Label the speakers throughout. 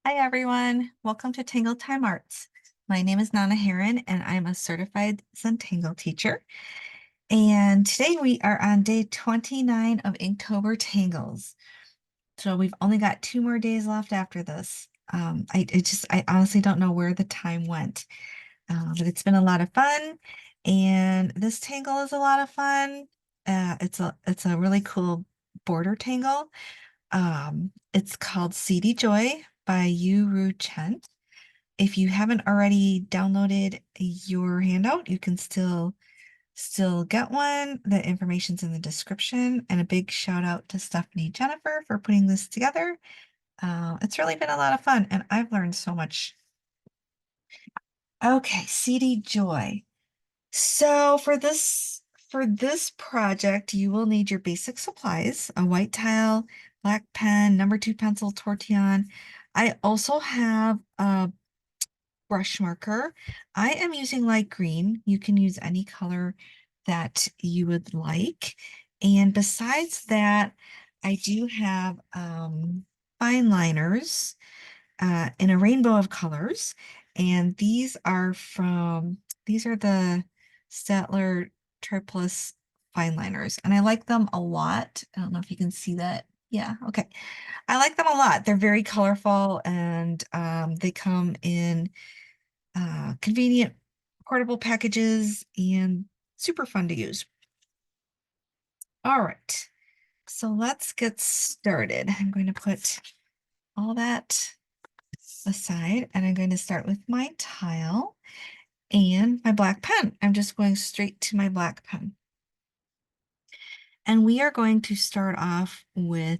Speaker 1: Hi everyone, welcome to Tangle Time Arts. My name is Nana Heron and I'm a certified Zentangle teacher. And today we are on day 29 of Inktober Tangles. So we've only got 2 more days left after this. I honestly don't know where the time went, but it's been a lot of fun. And this tangle is a lot of fun. It's a really cool border tangle. It's called CDJoy by Yu Ru Chen. If you haven't already downloaded your handout, you can still get one. The information's in the description. And a big shout out to Stephanie Jennifer for putting this together. It's really been a lot of fun, and I've learned so much. Okay, CDJoy. So for this project, you will need your basic supplies: a white tile, black pen, number 2 pencil, tortillon. I also have a brush marker. I am using light green. You can use any color that you would like. And besides that, I do have fine liners in a rainbow of colors. And these are the Staedtler Triplus Fineliners. And I like them a lot. I don't know if you can see that. Yeah, okay. I like them a lot. They're very colorful and they come in convenient portable packages and super fun to use. All right, so let's get started. I'm going to put all that aside and I'm going to start with my tile and my black pen. I'm just going straight to my black pen. And we are going to start off with,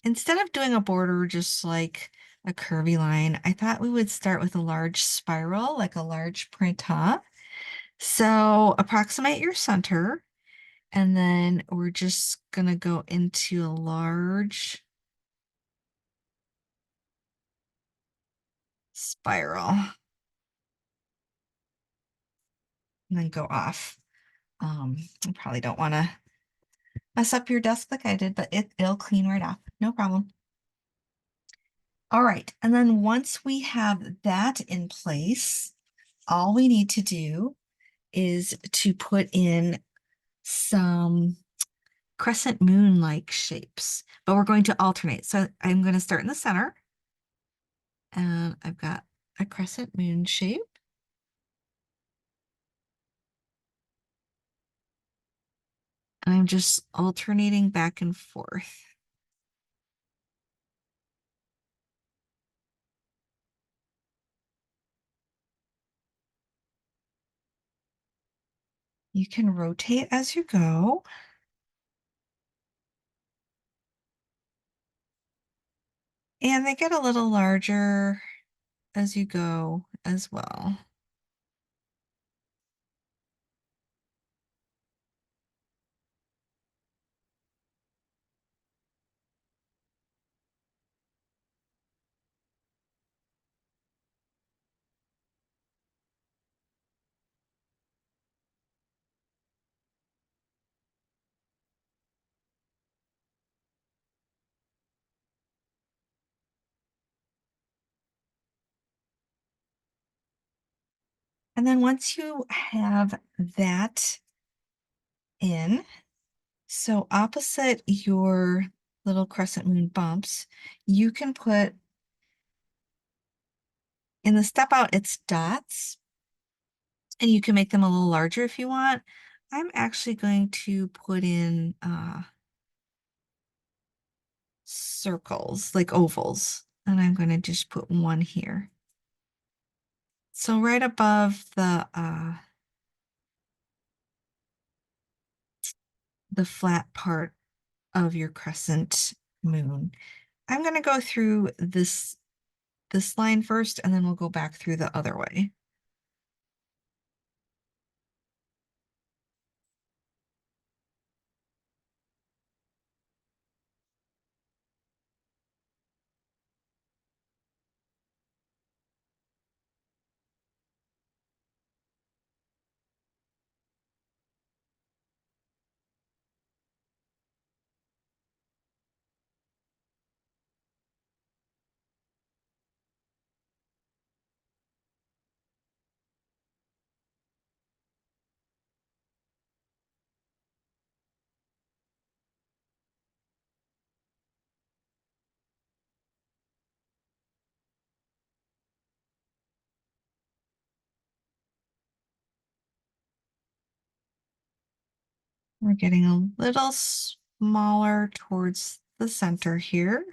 Speaker 1: instead of doing a border just like a curvy line, I thought we would start with a large spiral, like a large printemps. So approximate your center, and then we're just gonna go into a large spiral and then go off. You probably don't want to mess up your desk like I did, but it'll clean right off. No problem. All right, and then once we have that in place, all we need to do is to put in some crescent moon-like shapes, but we're going to alternate. So I'm going to start in the center, and I've got a crescent moon shape. And I'm just alternating back and forth. You can rotate as you go. And they get a little larger as you go as well. And then once you have that in, so opposite your little crescent moon bumps, you can put in the step out, it's dots, and you can make them a little larger if you want. I'm actually going to put in circles, like ovals, and I'm going to just put one here. So right above the flat part of your crescent moon, I'm going to go through this line first, and then we'll go back through the other way. We're getting a little smaller towards the center here.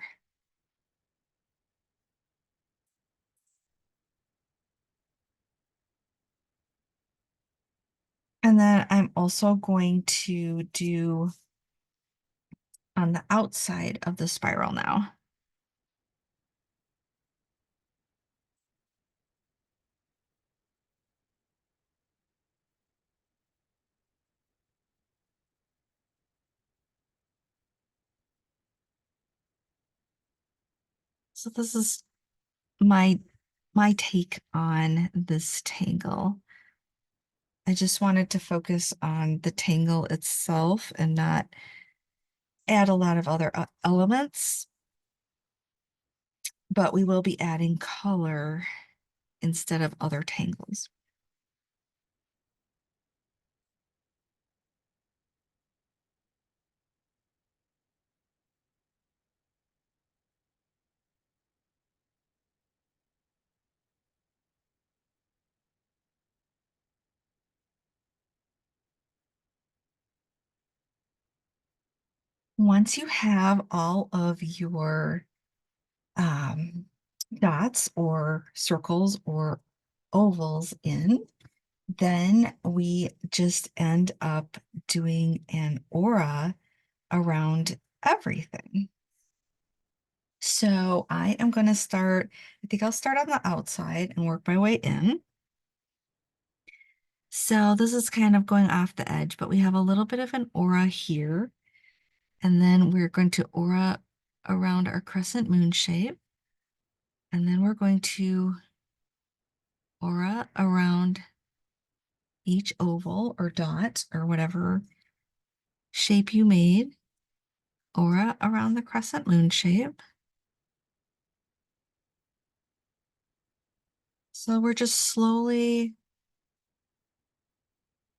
Speaker 1: And then I'm also going to do on the outside of the spiral now. So this is my take on this tangle. I just wanted to focus on the tangle itself and not add a lot of other elements, but we will be adding color instead of other tangles. Once you have all of your um, dots or circles or ovals in, then we just end up doing an aura around everything. So I am going to start, I think I'll start on the outside and work my way in. So this is kind of going off the edge, but we have a little bit of an aura here. And then we're going to aura around our crescent moon shape. And then we're going to aura around each oval or dot or whatever shape you made. Aura around the crescent moon shape. So we're just slowly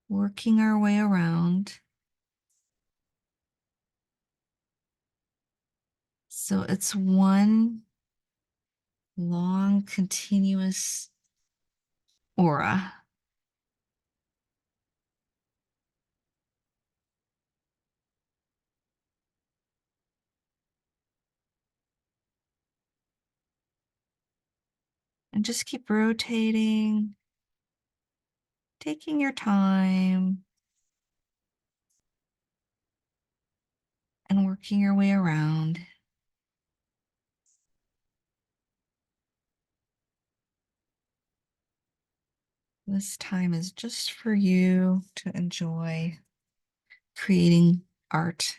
Speaker 1: working our way around. So it's one long, continuous aura. And just keep rotating, taking your time, and working your way around. This time is just for you to enjoy creating art.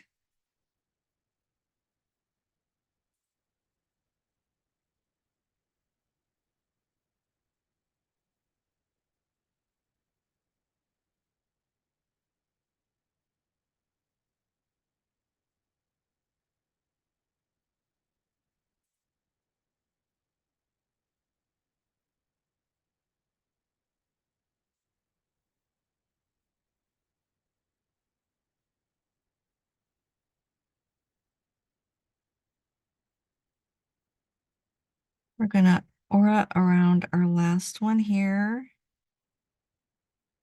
Speaker 1: We're gonna aura around our last one here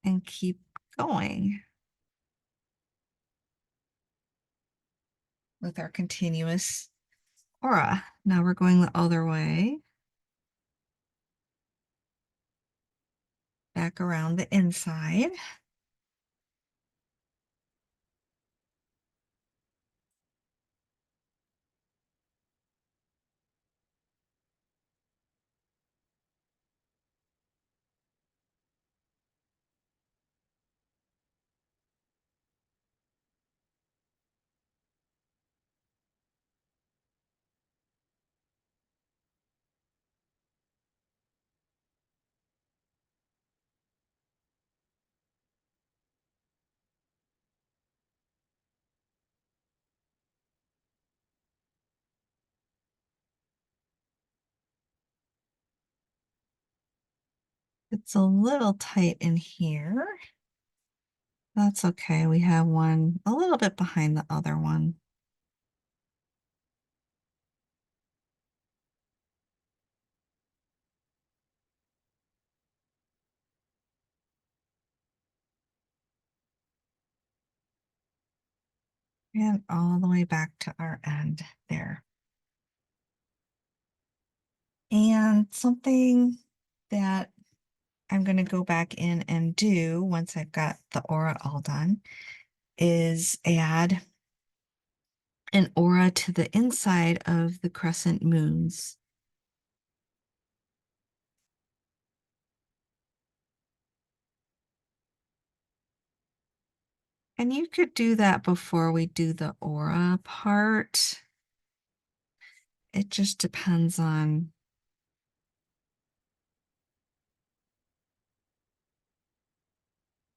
Speaker 1: and keep going with our continuous aura. Now we're going the other way, back around the inside. It's a little tight in here. That's okay. We have one a little bit behind the other one. And all the way back to our end there. And something that I'm going to go back in and do once I've got the aura all done is add an aura to the inside of the crescent moons. And you could do that before we do the aura part. It just depends on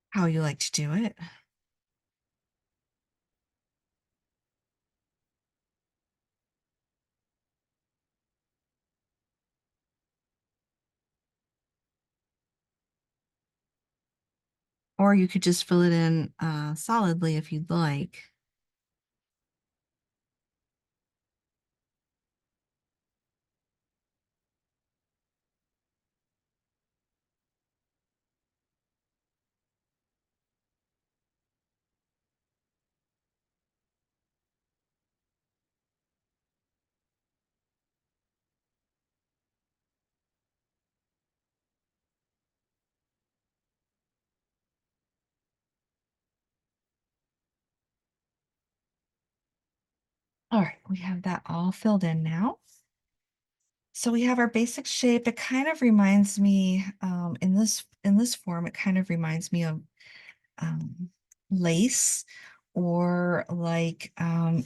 Speaker 1: how you like to do it. Or you could just fill it in solidly if you'd like. All right, we have that all filled in now. So we have our basic shape. It kind of reminds me, in this form, it kind of reminds me of um, lace, or like,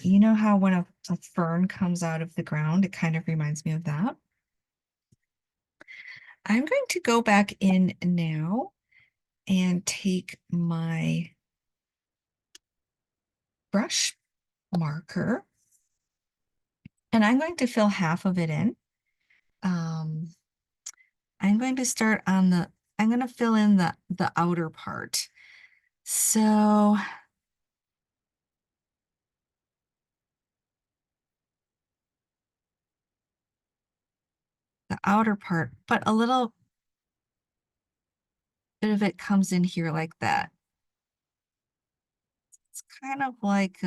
Speaker 1: you know how when a fern comes out of the ground, it kind of reminds me of that. I'm going to go back in now and take my brush marker, and I'm going to fill half of it in. Um, I'm going to start on I'm going to fill in the outer part. So the outer part, but a little bit of it comes in here like that. It's kind of like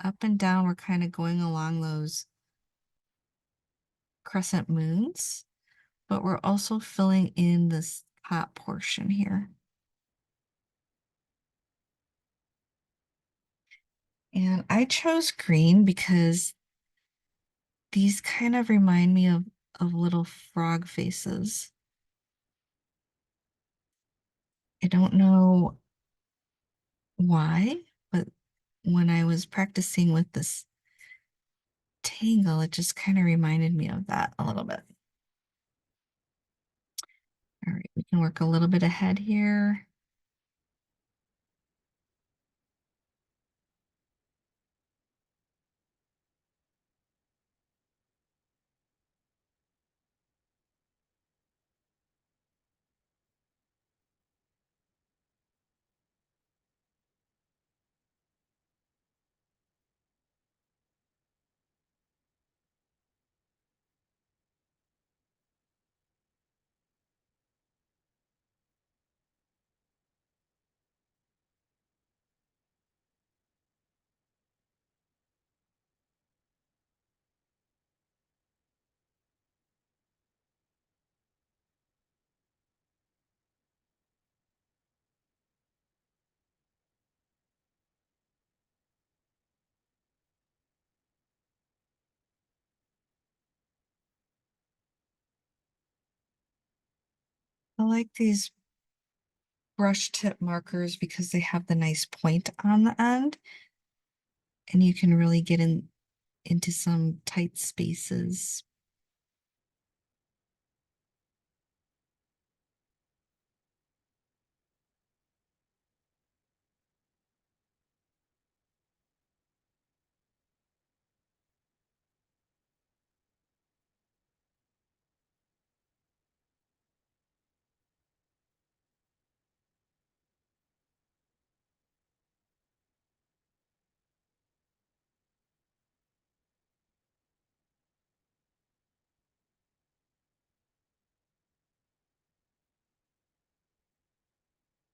Speaker 1: up and down. We're kind of going along those crescent moons, but we're also filling in this top portion here. And I chose green because these kind of remind me of little frog faces. I don't know why, but when I was practicing with this tangle, it just kind of reminded me of that a little bit. All right, we can work a little bit ahead here. I like these brush tip markers because they have the nice point on the end, and you can really get into some tight spaces.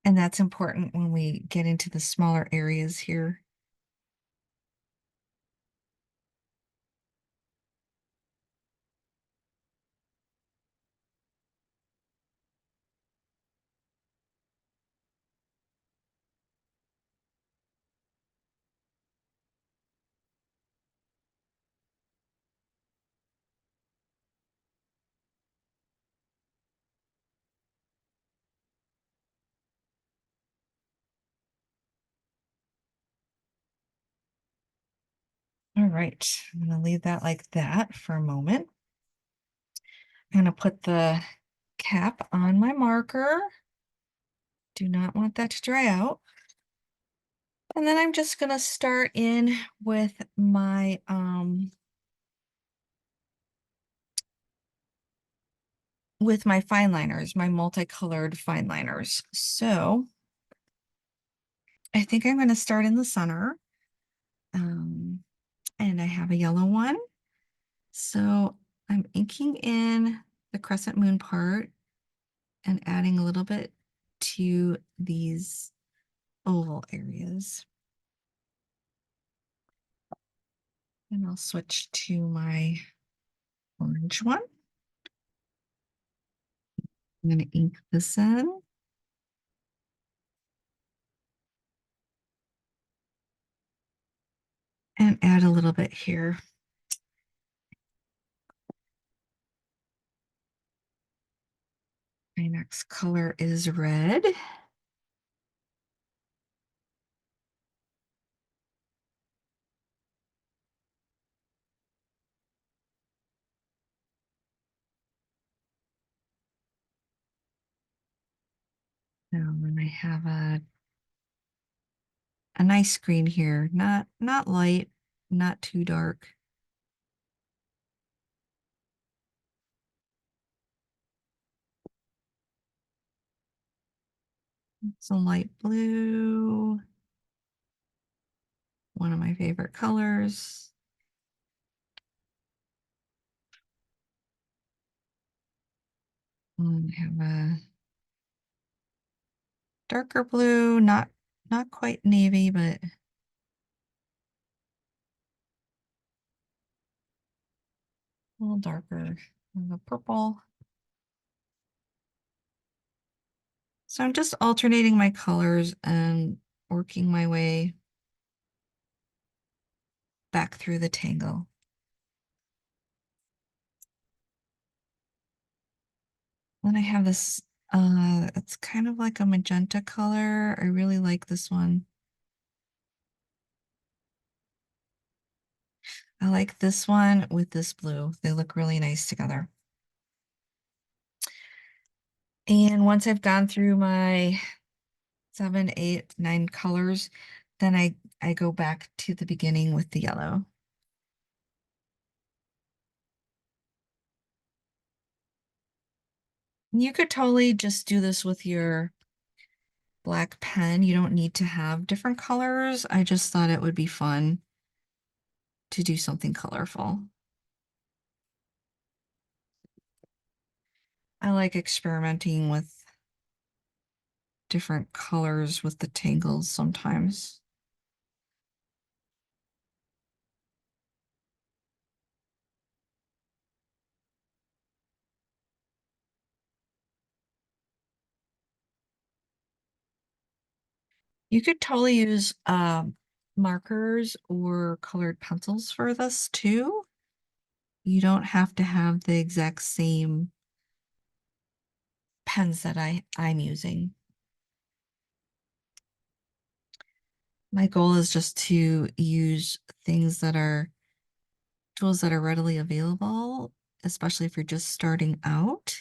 Speaker 1: And that's important when we get into the smaller areas here. All right, I'm going to leave that like that for a moment. I'm going to put the cap on my marker. Do not want that to dry out. And then I'm just going to start in with my fine liners, my multicolored fine liners. So I think I'm going to start in the center. And I have a yellow one. So I'm inking in the crescent moon part and adding a little bit to these oval areas. And I'll switch to my orange one. I'm going to ink this in. And add a little bit here. My next color is red. And I have a nice green here, not light, not too dark. It's a light blue, one of my favorite colors. And I have a darker blue, not quite navy, but a little darker. And the purple. So I'm just alternating my colors and working my way back through the tangle. Then I have this, it's kind of like a magenta color. I really like this one. I like this one with this blue. They look really nice together. And once I've gone through my 7, 8, 9 colors, then I go back to the beginning with the yellow. You could totally just do this with your black pen. You don't need to have different colors. I just thought it would be fun to do something colorful. I like experimenting with different colors with the tangles sometimes. You could totally use markers or colored pencils for this too. You don't have to have the exact same pens that I'm using. My goal is just to use things that are tools that are readily available, especially if you're just starting out.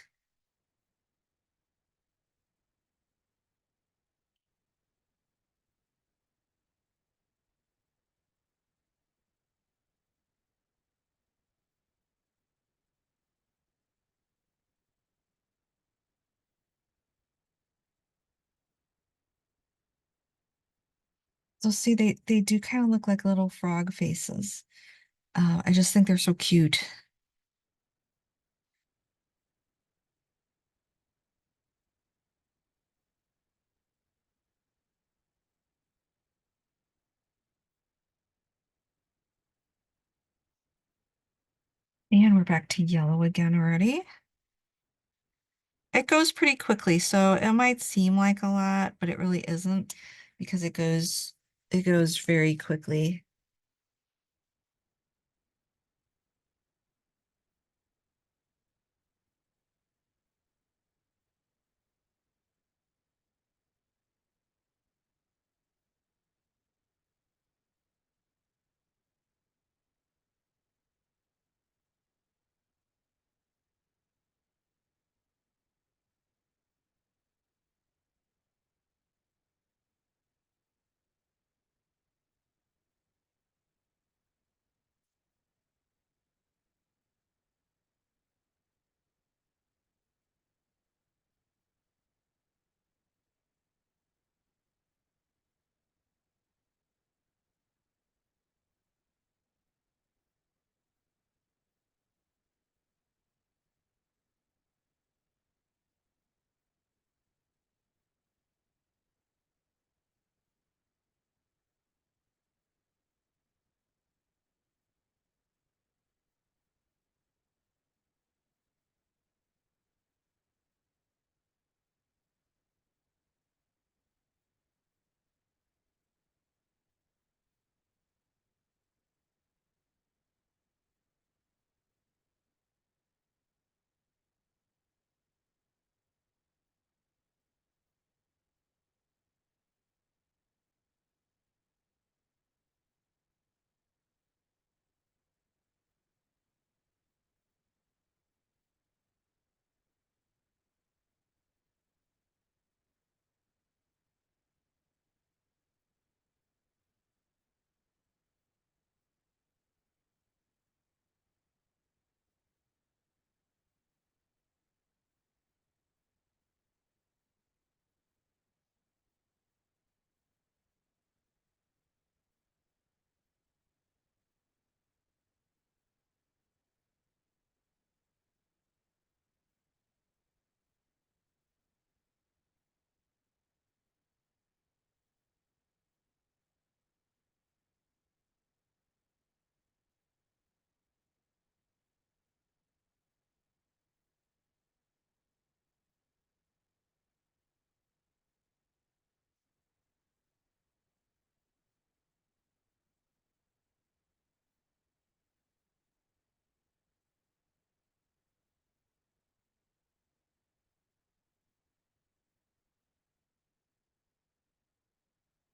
Speaker 1: So see, they do kind of look like little frog faces. I just think they're so cute. And we're back to yellow again already. It goes pretty quickly, so it might seem like a lot, but it really isn't because it goes very quickly.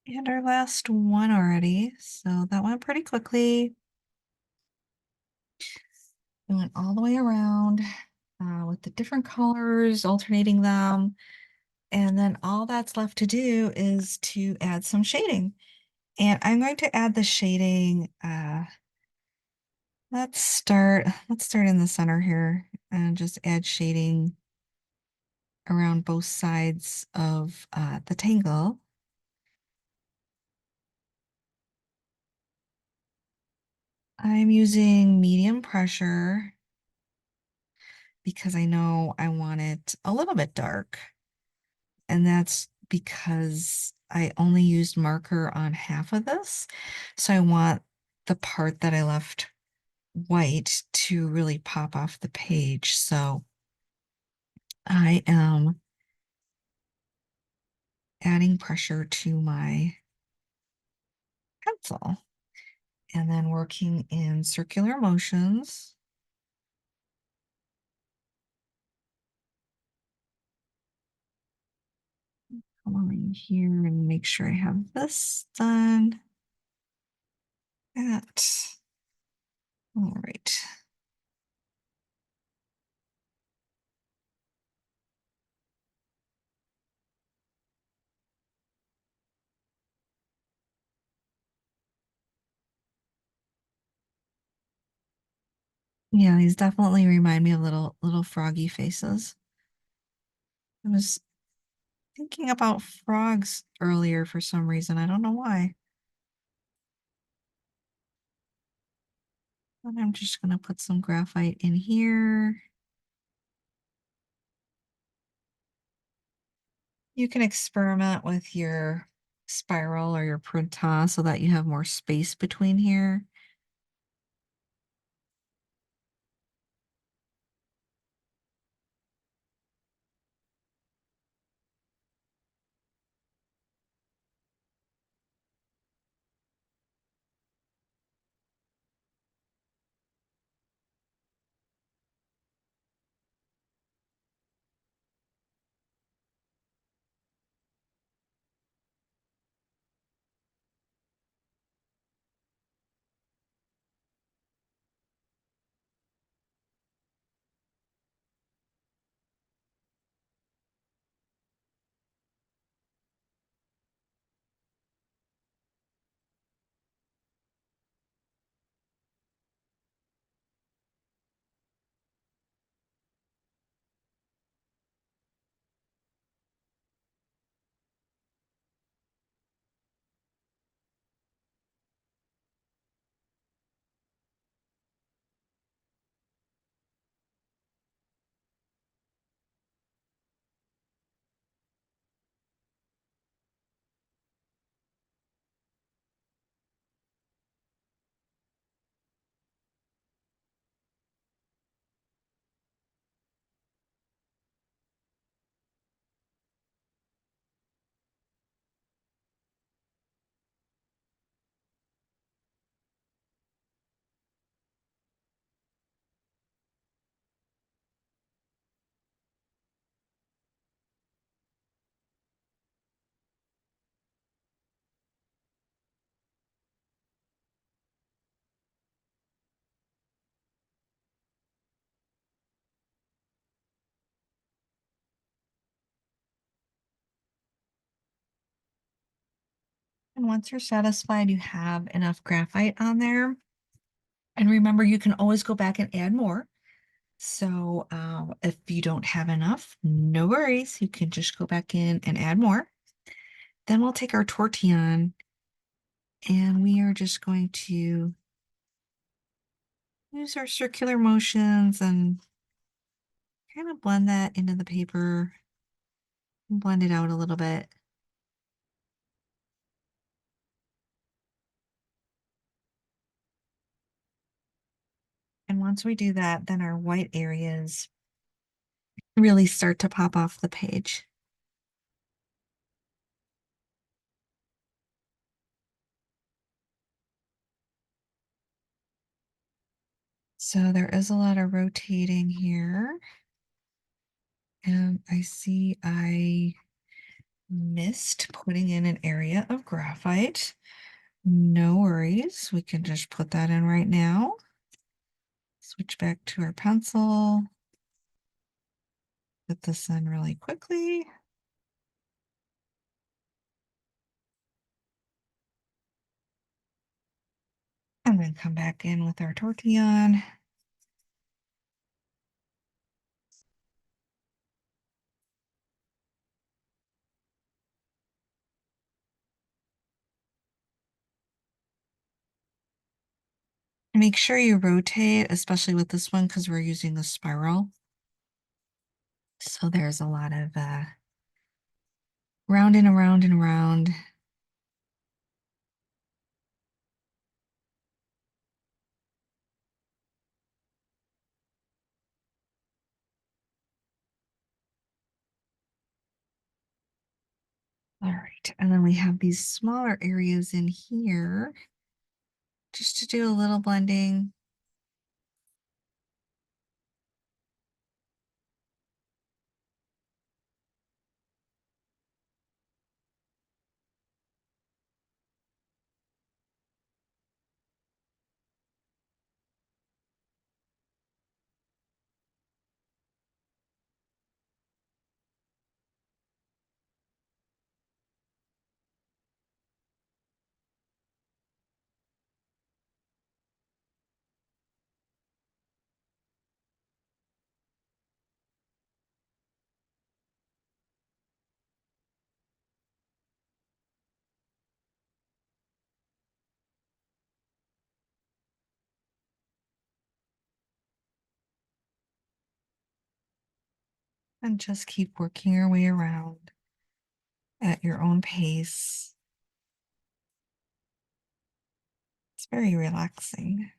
Speaker 1: And our last one already, so that went pretty quickly. We went all the way around with the different colors, alternating them. And then all that's left to do is to add some shading. And I'm going to add the shading. Let's start in the center here and just add shading around both sides of the tangle. I'm using medium pressure because I know I want it a little bit dark. And that's because I only used marker on half of this. So I want the part that I left white to really pop off the page. So I am adding pressure to my pencil and then working in circular motions. Come on here and make sure I have this done. That. All right. Yeah, these definitely remind me of little froggy faces. I was thinking about frogs earlier for some reason. I don't know why. And I'm just gonna put some graphite in here. You can experiment with your spiral or your printemps so that you have more space between here. And once you're satisfied you have enough graphite on there, and remember, you can always go back and add more. So if you don't have enough, no worries. You can just go back in and add more. Then we'll take our tortillon and we are just going to use our circular motions and kind of blend that into the paper and blend it out a little bit. And once we do that, then our white areas really start to pop off the page. So there is a lot of rotating here. And I see I missed putting in an area of graphite. No worries. We can just put that in right now. Switch back to our pencil. Put this in really quickly. And then come back in with our tortillon. Make sure you rotate, especially with this one, because we're using a spiral. So there's a lot of round and around and around. All right, and then we have these smaller areas in here just to do a little blending. And just keep working your way around at your own pace. It's very relaxing.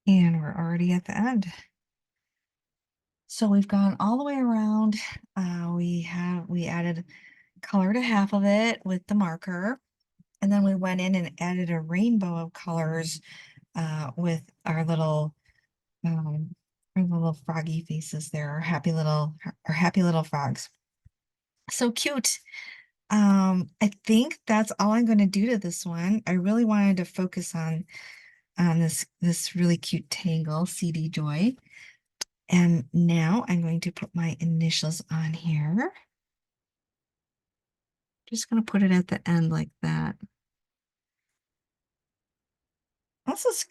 Speaker 1: And we're already at the end. So we've gone all the way around. We added color to half of it with the marker. And then we went in and added a rainbow of colors with our little froggy faces there, our happy little frogs. So cute. I think that's all I'm going to do to this one. I really wanted to focus on this really cute tangle, CDJoy. And now I'm going to put my initials on here. Just going to put it at the end like that. This is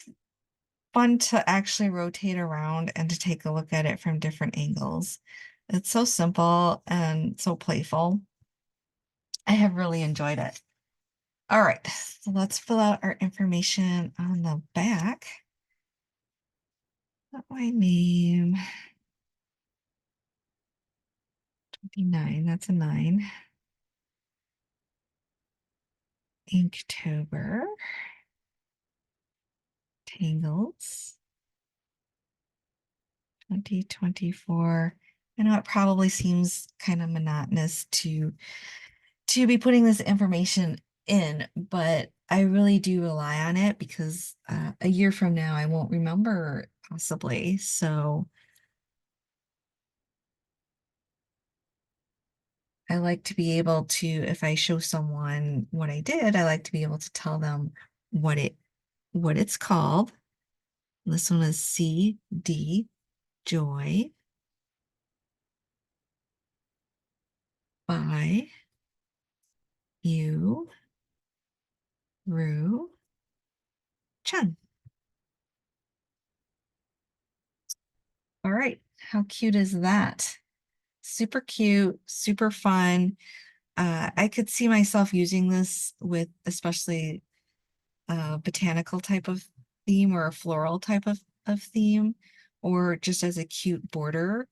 Speaker 1: fun to actually rotate around and to take a look at it from different angles. It's so simple and so playful. I have really enjoyed it. All right, so let's fill out our information on the back. Put my name. 29, that's a 9. Inktober. Tangles. 2024. I know it probably seems kind of monotonous to be putting this information in, but I really do rely on it because a year from now I won't remember possibly. So I like to be able to, if I show someone what I did, I like to be able to tell them what it's called. This one is CD Joy by Yu Ru Chen. All right, how cute is that? Super cute, super fun. I could see myself using this with especially a botanical type of theme or a floral type of theme, or just as a cute border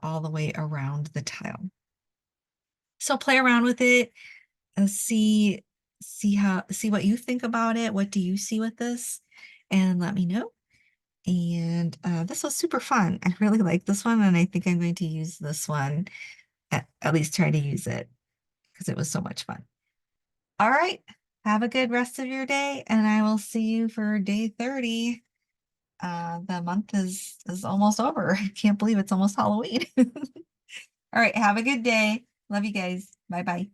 Speaker 1: all the way around the tile. So play around with it and see what you think about it. What do you see with this? And let me know. And this was super fun. I really like this one, and I think I'm going to use this one, at least try to use it because it was so much fun. All right. Have a good rest of your day, and I will see you for day 30. The month is almost over. I can't believe it's almost Halloween. All right. Have a good day. Love you guys. Bye bye.